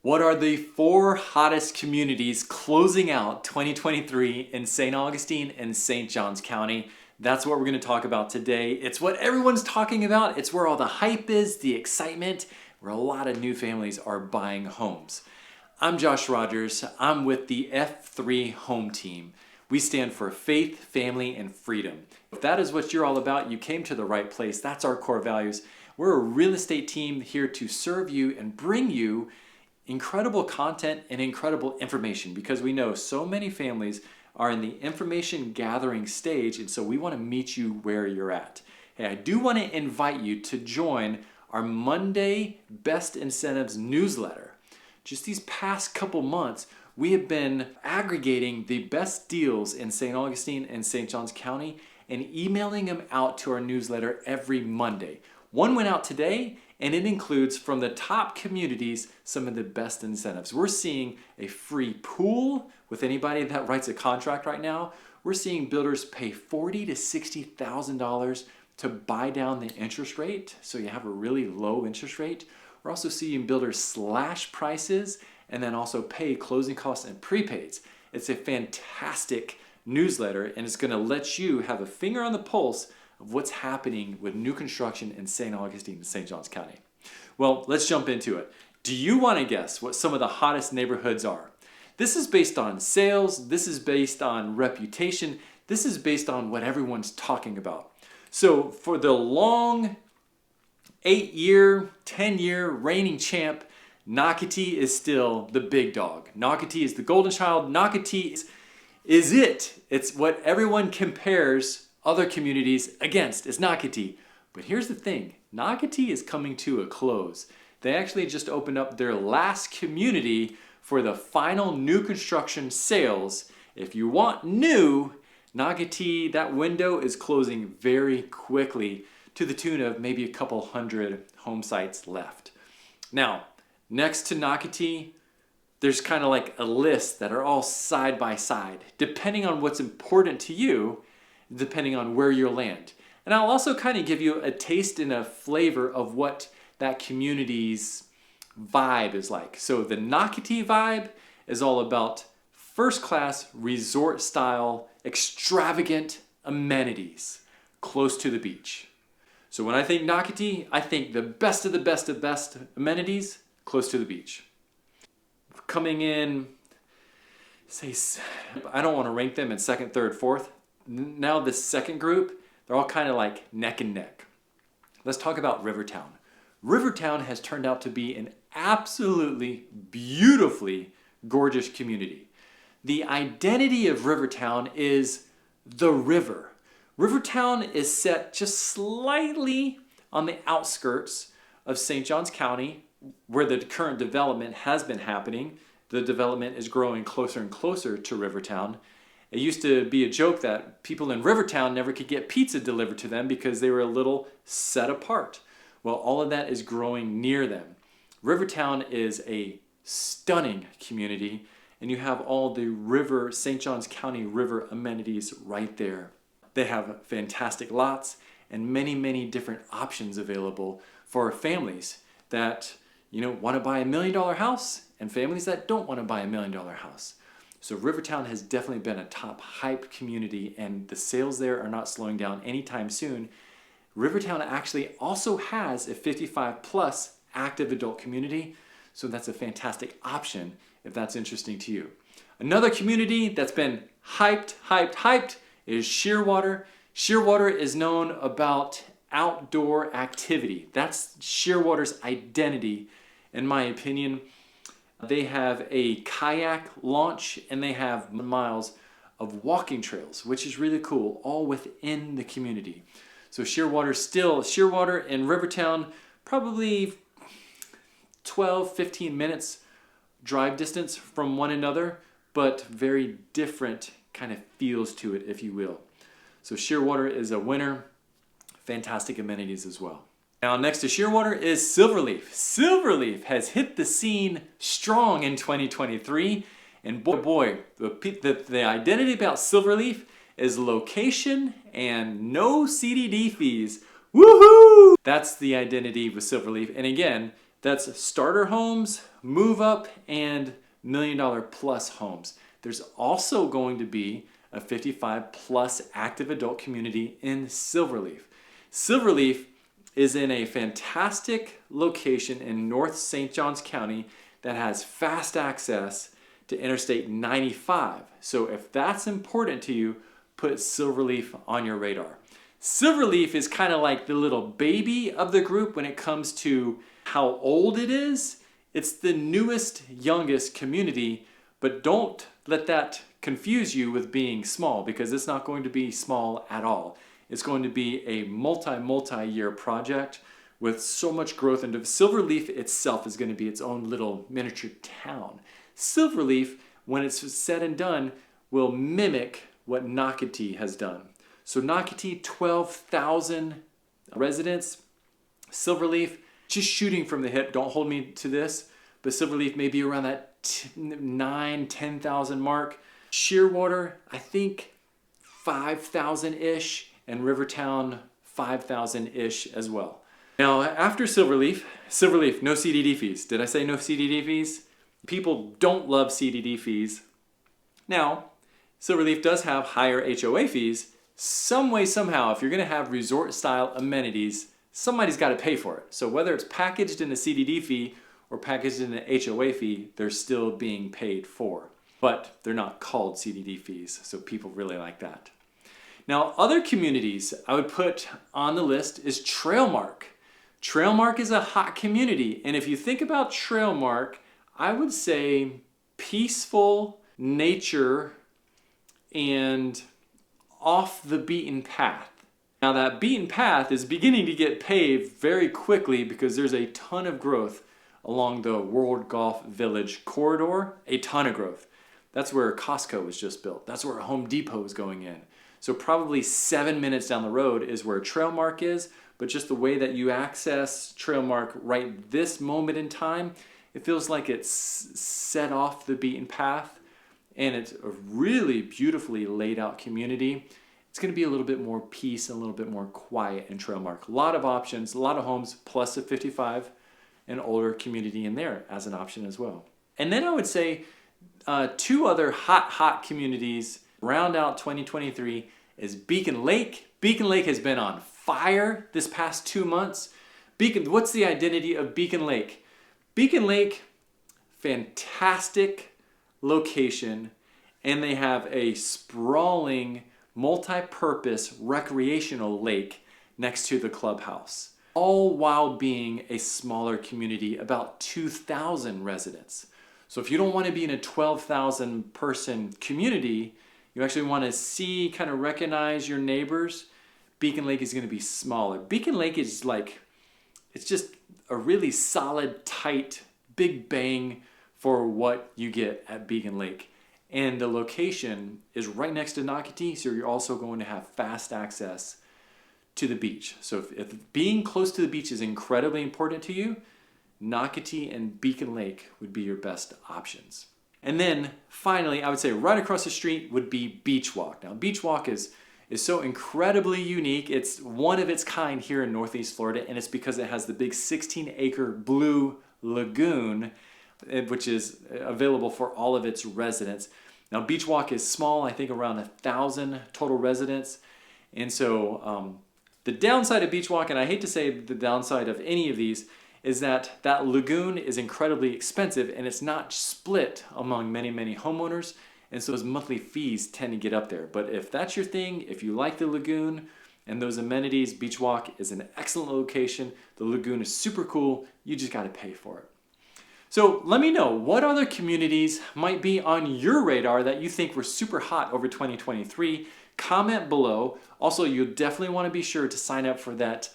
What are the 4 hottest communities closing out 2023 in St. Augustine and St. Johns County? That's what we're going to talk about today. It's what everyone's talking about. It's where all the hype is, the excitement, where a lot of new families are buying homes. I'm Josh Rogers. I'm with the F3 Home Team. We stand for faith, family, and freedom. If that is what you're all about, you came to the right place. That's our core values. We're a real estate team here to serve you and bring you incredible content and incredible information, because we know so many families are in the information gathering stage, and so we want to meet you where you're at. Hey, I do want to invite you to join our Monday Best Incentives newsletter. Just these past couple months, we have been aggregating the best deals in St. Augustine and St. Johns County and emailing them out to our newsletter every Monday. One went out today, and it includes from the top communities some of the best incentives. We're seeing a free pool with anybody that writes a contract right now. We're seeing builders pay $40,000 to $60,000 to buy down the interest rate, so you have a really low interest rate. We're also seeing builders slash prices and then also pay closing costs and prepaids. It's a fantastic newsletter, and it's going to let you have a finger on the pulse of what's happening with new construction in St. Augustine and St. Johns County. Well, let's jump into it. Do you want to guess what some of the hottest neighborhoods are? This is based on sales. This is based on reputation. This is based on what everyone's talking about. So for the long 8-year, 10-year reigning champ, Nocatee is still the big dog. Nocatee is the golden child. Nocatee is it. It's what everyone compares other communities against. It's Nocatee. But here's the thing. Nocatee is coming to a close. They actually just opened up their last community for the final new construction sales. If you want new, Nocatee, that window is closing very quickly to the tune of maybe a couple hundred home sites left. Now, next to Nocatee, there's kind of like a list that are all side by side, depending on what's important to you, depending on where you land. And I'll also kind of give you a taste and a flavor of what that community's vibe is like. So the Nocatee vibe is all about first-class resort-style, extravagant amenities close to the beach. So when I think Nocatee, I think the best of the best of best amenities close to the beach. Coming in, say, I don't want to rank them in second, third, fourth. Now the second group, they're all kind of like neck and neck. Let's talk about Rivertown. Rivertown has turned out to be an absolutely beautifully gorgeous community. The identity of Rivertown is the river. Rivertown is set just slightly on the outskirts of St. Johns County, where the current development has been happening. The development is growing closer and closer to Rivertown. It used to be a joke that people in Rivertown never could get pizza delivered to them because they were a little set apart. Well, all of that is growing near them. Rivertown is a stunning community, and you have all the river, St. Johns County river amenities right there. They have fantastic lots and many, many different options available for families that want to buy $1 million house and families that don't want to buy $1 million house. So Rivertown has definitely been a top hype community, and the sales there are not slowing down anytime soon. Rivertown actually also has a 55 plus active adult community, so that's a fantastic option if that's interesting to you. Another community that's been hyped is Shearwater. Shearwater is known about outdoor activity. That's Shearwater's identity, in my opinion. They have a kayak launch, and they have miles of walking trails, which is really cool, all within the community. So Shearwater and Rivertown, probably 12, 15 minutes drive distance from one another, but very different kind of feels to it, if you will. So Shearwater is a winner. Fantastic amenities as well. Now next to Shearwater is Silverleaf. Silverleaf has hit the scene strong in 2023, and boy, the identity about Silverleaf is location and no CDD fees. Woohoo! That's the identity with Silverleaf. And again, that's starter homes move up and $1 million plus homes. There's also going to be a 55 plus active adult community in Silverleaf. Silverleaf is in a fantastic location in North St. Johns County that has fast access to Interstate 95. So if that's important to you, put Silverleaf on your radar. Silverleaf is kind of like the little baby of the group when it comes to how old it is. It's the newest, youngest community, but don't let that confuse you with being small, because it's not going to be small at all. It's going to be a multi-year project with so much growth, and Silverleaf itself is going to be its own little miniature town. Silverleaf, when it's said and done, will mimic what Nocatee has done. So Nocatee, 12,000 residents. Silverleaf, just shooting from the hip, don't hold me to this, but Silverleaf may be around that 10,000 mark. Shearwater, I think 5,000-ish, and Rivertown 5,000-ish as well. Now after Silverleaf, no CDD fees. Did I say no CDD fees? People don't love CDD fees. Now, Silverleaf does have higher HOA fees. Some way, somehow, if you're going to have resort-style amenities, somebody's got to pay for it. So whether it's packaged in a CDD fee or packaged in an HOA fee, they're still being paid for. But they're not called CDD fees, so people really like that. Now, other communities I would put on the list is Trailmark. Trailmark is a hot community, and if you think about Trailmark, I would say peaceful nature and off the beaten path. Now that beaten path is beginning to get paved very quickly because there's a ton of growth along the World Golf Village corridor, a ton of growth. That's where Costco was just built. That's where Home Depot is going in. So probably 7 minutes down the road is where Trailmark is, but just the way that you access Trailmark right this moment in time, it feels like it's set off the beaten path, and it's a really beautifully laid out community. It's going to be a little bit more peace and a little bit more quiet in Trailmark. A lot of options, a lot of homes, plus a 55 and older community in there as an option as well. And then I would say two other hot communities round out 2023 is Beacon Lake. Beacon Lake has been on fire this past 2 months. What's the identity of Beacon Lake? Beacon Lake, fantastic location, and they have a sprawling multi-purpose recreational lake next to the clubhouse, all while being a smaller community, about 2,000 residents. So if you don't want to be in a 12,000 person community, you actually want to see, kind of recognize your neighbors, Beacon Lake is going to be smaller. Beacon Lake is like, it's just a really solid, tight, big bang for what you get at Beacon Lake. And the location is right next to Nocatee, so you're also going to have fast access to the beach. So if being close to the beach is incredibly important to you, Nocatee and Beacon Lake would be your best options. And then finally, I would say right across the street would be Beach Walk. Now, Beach Walk is so incredibly unique. It's one of its kind here in Northeast Florida, and it's because it has the big 16-acre blue lagoon, which is available for all of its residents. Now, Beach Walk is small, I think around 1,000 total residents. And so the downside of Beach Walk, and I hate to say the downside of any of these, is that lagoon is incredibly expensive, and it's not split among many homeowners, and so those monthly fees tend to get up there. But if that's your thing, if you like the lagoon and those amenities, Beach Walk is an excellent location. The lagoon is super cool. You just got to pay for it. So let me know what other communities might be on your radar that you think were super hot over 2023. Comment below. Also, you'll definitely want to be sure to sign up for that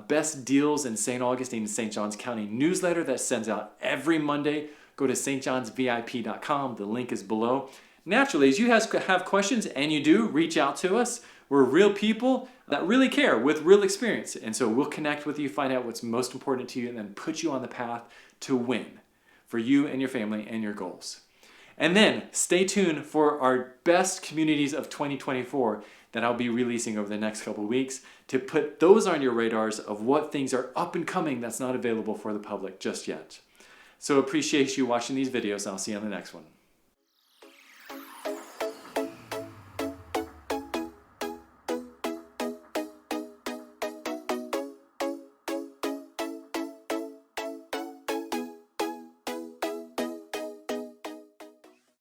Best Deals in St. Augustine and St. Johns County newsletter that sends out every Monday. Go to stjohnsvip.com. The link is below. Naturally, as you guys have questions, and you do, reach out to us. We're real people that really care with real experience. And so we'll connect with you, find out what's most important to you, and then put you on the path to win for you and your family and your goals. And then stay tuned for our best communities of 2024 that I'll be releasing over the next couple of weeks to put those on your radars of what things are up and coming that's not available for the public just yet. So appreciate you watching these videos. I'll see you on the next one.